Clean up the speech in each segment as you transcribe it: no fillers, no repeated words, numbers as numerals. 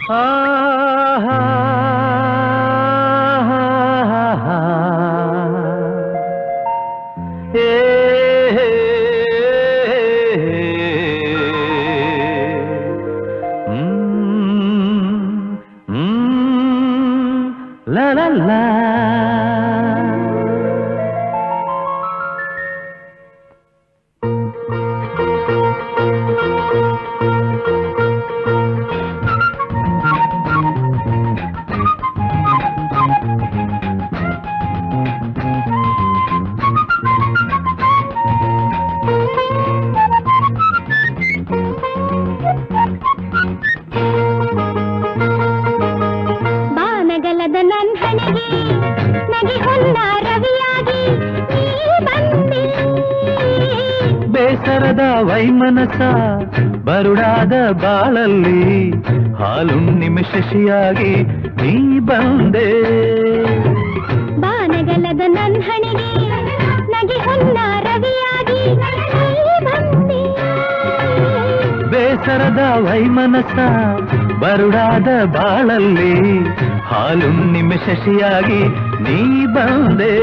ಆಹಾ la la la ಬೇಸರದ ವೈಮನಸ ಬರುಡಾದ ಬಾಳಲ್ಲಿ ಹಾಲುಣ್ಣಿಮೆ ಶಶಿಯಾಗಿ ನೀ ಬಂದೆ ಬಾನಗಲದ ನನ್ಹಣಿಗೆ ನಗೆ ಹೊನ್ನ ರವಿಯಾಗಿ ಬಂದೆ ಬೇಸರದ ವೈಮನಸ ಬರುಡಾದ ಬಾಳಲ್ಲಿ ಹಾಲುಣ್ಣಿಮೆ ಶಶಿಯಾಗಿ ನೀ ಬಂದೆ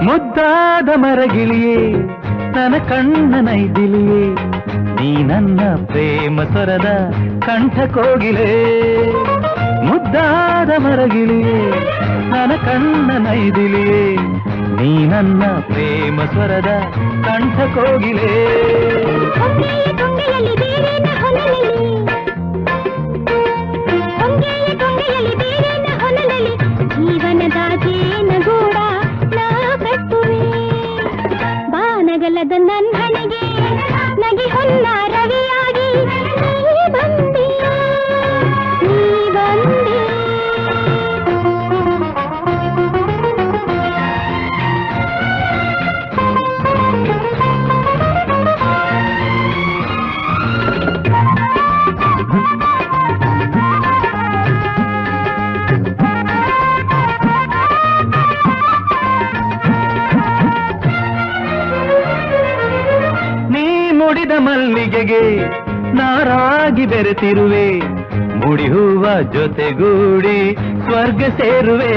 ಮುದ್ದಾದ ಮರಗಿಳಿಯೇ ನನ್ನ ಕಣ್ಣ ನೈದಿಲಿಯೇ ನೀ ನನ್ನ ಪ್ರೇಮ ಸ್ವರದ ಕಂಠ ಕೋಗಿಲೆ ಮುದ್ದಾದ ಮರಗಿಳಿಯೇ ನನ್ನ ಕಣ್ಣ ನೈದಿಲಿಯೇ ನೀ ನನ್ನ ಪ್ರೇಮ ಸ್ವರದ ಕಂಠ ಕೋಗಿಲೆ ಜೀವನದ ಜೇನಗೂಡ ನಾ ಕಟ್ಟುವೆ ಬಾನಗಲದ ನನ್ಹಣಿಗೆ ನಗೆ ಹೊನ್ನ ರವಿಯಾಗಿ ನೀ ಬಂದೆ ನೀ ಬಂದೆ ಮುಡಿದ ಮಲ್ಲಿಗೆಗೆ ನಾರಾಗಿ ಬೆರೆತಿರುವೆ ಮುಡಿ ಹೂವ ಜೊತೆಗೂಡಿ ಸ್ವರ್ಗ ಸೇರುವೆ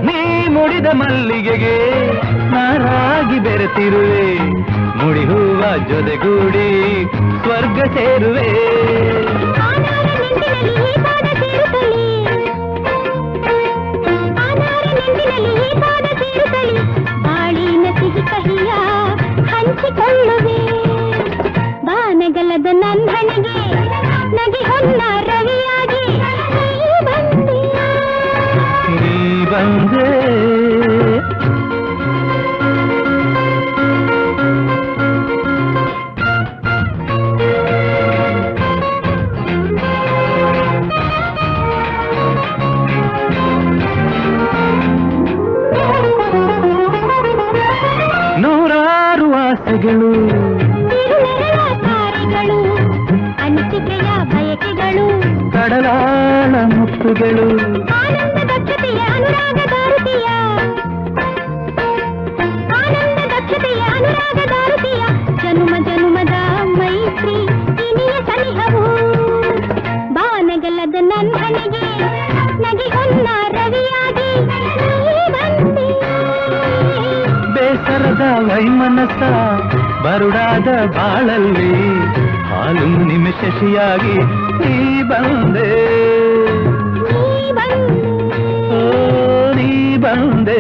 ನೀ ಮುಡಿದ ಮಲ್ಲಿಗೆಗೆ ನಾರಾಗಿ ಬೆರೆತಿರುವೆ ಮುಡಿ ಹೂವ ಜೊತೆಗೂಡಿ ಸ್ವರ್ಗ ಸೇರುವೆ ಬಾಳಿನ ಸಿಹಿ ಕಹಿಯ ಹಂಚಿಕೊಳ್ಳುವೆ ಬಾನಗಲದ ನನ್ಹಣಿಗೆ ನಗೆ ಹೊನ್ನ ರವಿಯಾಗಿ ನೀ ಬಂದೆ ನೀ ಬಂದೆ ನೂರಾರು ಆಸೆಗಳು ತಾರೆಗಳು ಅನಿಸಿಕೆಯ ಬಯಕೆಗಳು ಕಡಲಾಳ ಮುತ್ತುಗಳು ಆನಂದ ದಕ್ಷತೆಯ ಅನುರಾಗ ದಾರುತಿಯ ಆನಂದ ದಕ್ಷತೆಯ ಅನುರಾಗ ದಾರುತಿಯ ಜನುಮ ಜನುಮದ ಮೈತ್ರಿ ಇನಿಯ ಸನಿಹವು ಬಾನಗಲದ ನನ್ಹಣಿಗೆ ನಗೆ ಹೊನ್ನ ರವಿಯಾಗಿ ನೀ ಬಂದೆ ಬೇಸರದ ವೈಮನಸ ಬರುಡಾದ ಬಾಳಲ್ಲಿ ಹಾಲುಣ್ಣಿಮೆ ಶಶಿಯಾಗಿ ನೀ ಬಂದೆ ನೀ ಬಂದೆ ಓ ನೀ ಬಂದೆ